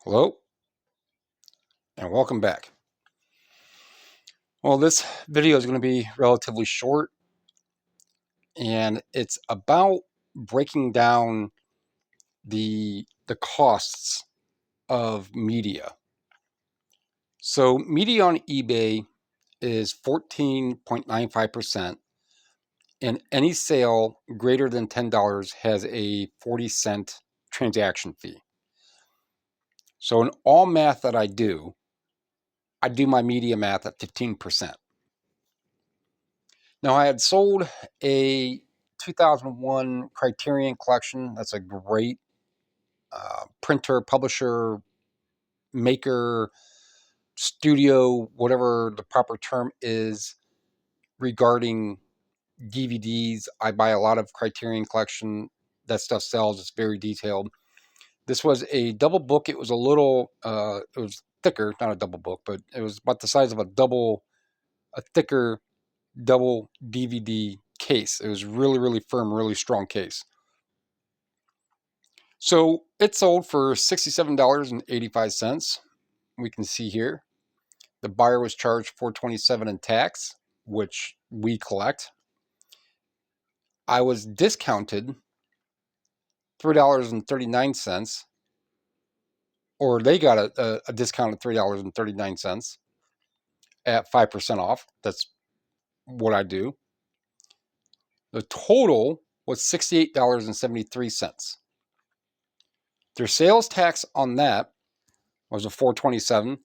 Hello and welcome back. Well, this video is going to be relatively short and it's about breaking down the costs of media. So media on eBay is 14.95%, and any sale greater than $10 has a 40-cent transaction fee. So in all math that I do my media math at 15%. Now, I had sold a 2001 Criterion collection. That's a great printer, publisher, maker, studio, whatever the proper term is regarding DVDs. I buy a lot of Criterion collection. That stuff sells. It's very detailed. This was a double book. It was a little, it was thicker, not a double book, but it was about the size of a thicker double DVD case. It was really, really firm, really strong case. So it sold for $67.85. We can see here. The buyer was charged $427 in tax, which we collect. I was discounted $3.39, or they got a discount of $3.39 at 5% off. That's what I do. The total was $68.73. Their sales tax on that was a $427.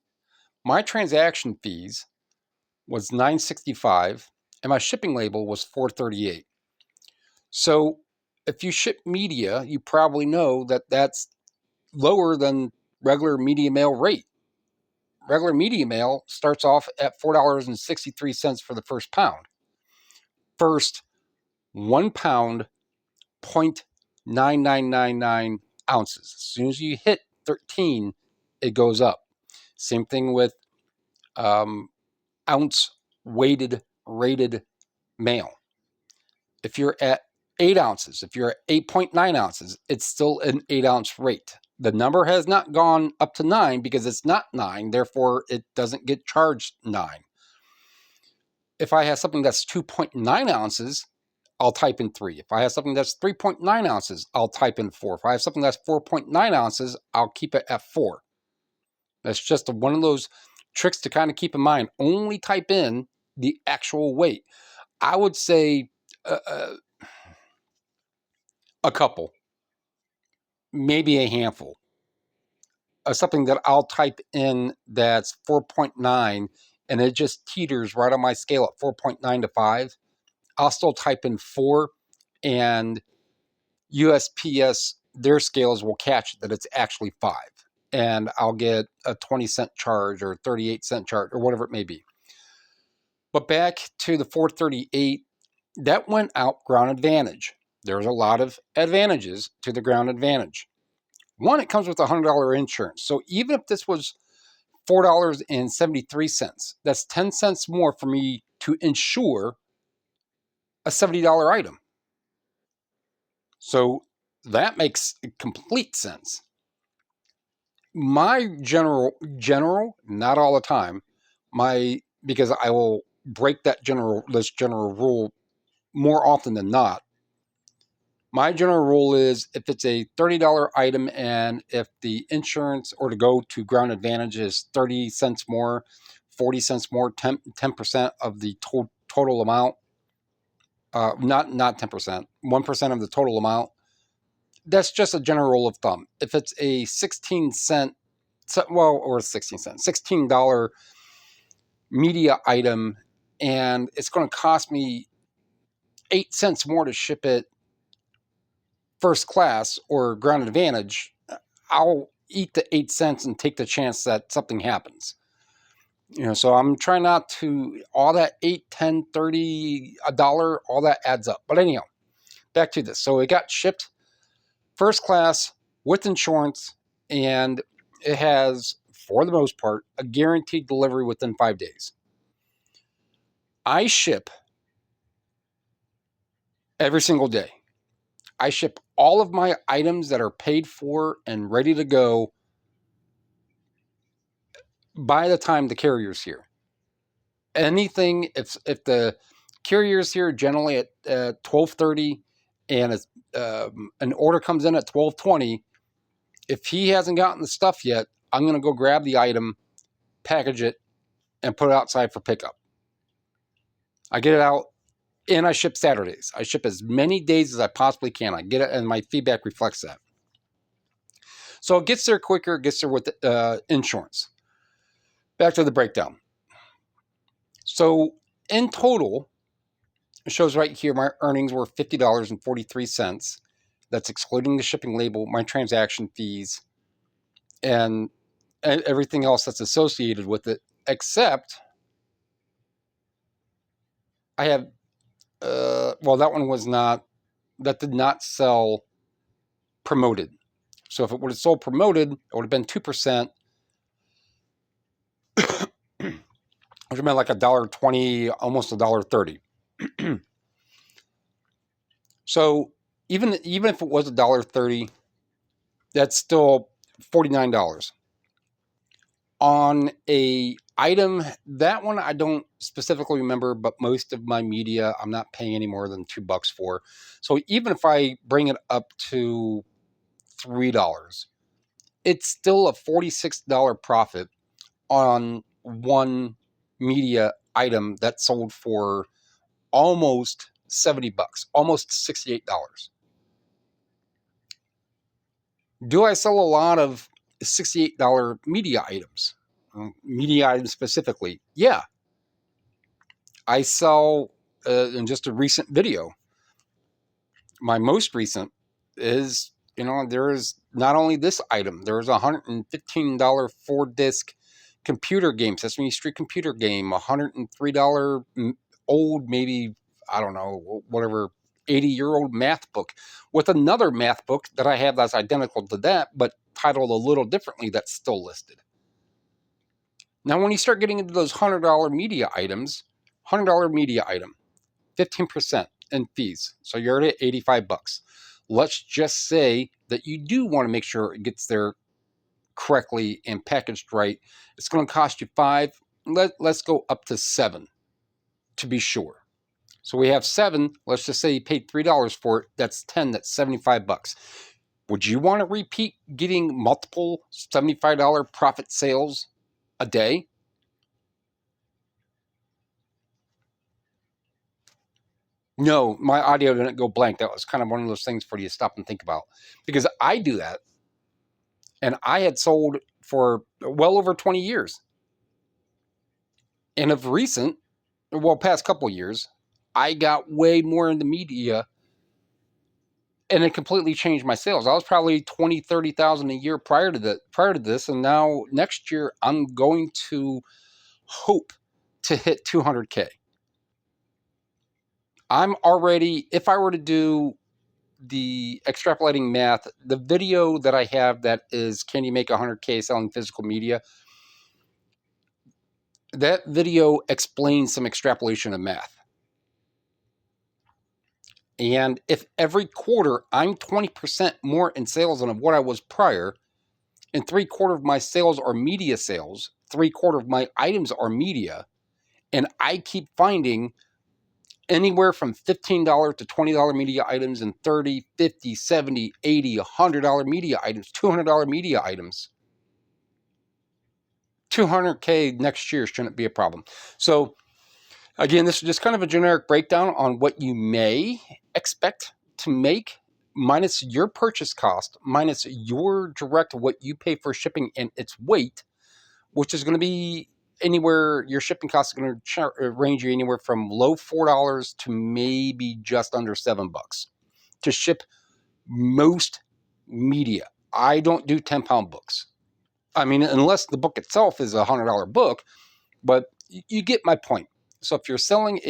My transaction fees was $965, and my shipping label was $438. So if you ship media, you probably know that that's lower than regular media mail rate. Regular media mail starts off at $4.63 for the first pound. First 1 pound, 0.9999 ounces. As soon as you hit 13, it goes up. Same thing with ounce weighted rated mail. If you're at 8 ounces, if you're at 8.9 ounces, it's still an 8-ounce rate. The number has not gone up to 9 because it's not 9, therefore it doesn't get charged 9. If I have something that's 2.9 ounces, I'll type in 3. If I have something that's 3.9 ounces, I'll type in 4. If I have something that's 4.9 ounces, I'll keep it at 4. That's just one of those tricks to kind of keep in mind. Only type in the actual weight. I would say a couple, maybe a handful. Something that I'll type in that's 4.9 and it just teeters right on my scale at 4.9 to 5. I'll still type in 4, and USPS, their scales will catch that it's actually 5. And I'll get a 20-cent charge or 38-cent charge or whatever it may be. But back to the 438, that went out Ground Advantage. There's a lot of advantages to the Ground Advantage. One, it comes with $100 insurance. So even if this was $4.73, that's 10 cents more for me to insure a $70 item. So that makes complete sense. My general, not all the time, because I will break this general rule more often than not. My general rule is if it's a $30 item and if the insurance or to go to Ground Advantage is 30 cents more, 40 cents more, 10% of the total amount, not 10%, 1% of the total amount, that's just a general rule of thumb. If it's a 16 cent, or 16 cents, $16 media item, and it's going to cost me 8 cents more to ship it first class or Ground Advantage, I'll eat the 8 cents and take the chance that something happens. So I'm trying not to, all that 8, 10, 30, a dollar, all that adds up. But anyhow, back to this. So it got shipped first class with insurance, and it has, for the most part, a guaranteed delivery within 5 days. I ship every single day. I ship all of my items that are paid for and ready to go by the time the carrier's here. Anything, if the carrier's here generally at 12:30 and an order comes in at 12:20, if he hasn't gotten the stuff yet, I'm going to go grab the item, package it, and put it outside for pickup. I get it out, and I ship Saturdays. I ship as many days as I possibly can. I get it, and my feedback reflects that. So it gets there quicker, it gets there with insurance. Back to the breakdown. So in total, it shows right here my earnings were $50.43. That's excluding the shipping label, my transaction fees, and everything else that's associated with it, except I have, well, that did not sell promoted. So if it would have sold promoted, it would have been 2%, which would have been like $1.20, almost $1.30. So even if it was $1.30, that's still $49 on a item. That one I don't specifically remember, but most of my media I'm not paying any more than $2 for. So even if I bring it up to $3, it's still a $46 profit on one media item that sold for almost $70, almost $68. Do I sell a lot of $68 media items? Media items specifically? Yeah. I sell, in just a recent video, my most recent is, there is not only this item, there is a $115 4-disc computer game, Sesame Street computer game, $103 old, maybe, I don't know, whatever, 80-year-old math book with another math book that I have that's identical to that, but titled a little differently, that's still listed. Now, when you start getting into those $100 media items, $100 media item, 15% in fees. So you're already at $85. Let's just say that you do want to make sure it gets there correctly and packaged right. It's going to cost you $5. Let's go up to $7 to be sure. So we have $7. Let's just say you paid $3 for it. That's $10. That's $75. Would you want to repeat getting multiple $75 profit sales a day? No, my audio didn't go blank. That was kind of one of those things for you to stop and think about. Because I do that, and I had sold for well over 20 years. And of recent, past couple years, I got way more into media, and it completely changed my sales. I was probably 20, 30,000 a year prior to this, and now next year I'm going to hope to hit 200K. I'm already, if I were to do the extrapolating math, the video that I have that is, can you make 100K selling physical media? That video explains some extrapolation of math. And if every quarter I'm 20% more in sales than what I was prior, and 3/4 of my sales are media sales, 3/4 of my items are media, and I keep finding anywhere from $15 to $20 media items and $30, $50, $70, $80, $100 media items, $200 media items. 200K next year shouldn't be a problem. So again, this is just kind of a generic breakdown on what you may expect to make minus your purchase cost, minus your direct, what you pay for shipping and its weight, which is going to be anywhere, your shipping cost is going to range you anywhere from low $4 to maybe just under $7 to ship most media. I don't do 10-pound books. I mean, unless the book itself is a $100 book, but you get my point. So if you're selling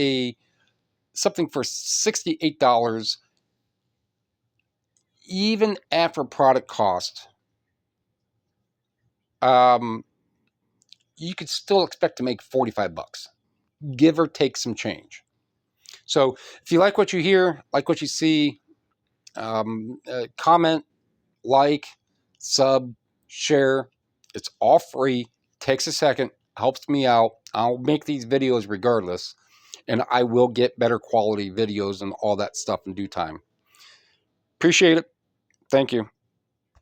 something for $68, even after product cost, you could still expect to make $45, give or take some change. So if you like what you hear, like what you see, comment, like, sub, share. It's all free. takes a second, helps me out. I'll make these videos regardless, and I will get better quality videos and all that stuff in due time. Appreciate it. Thank you.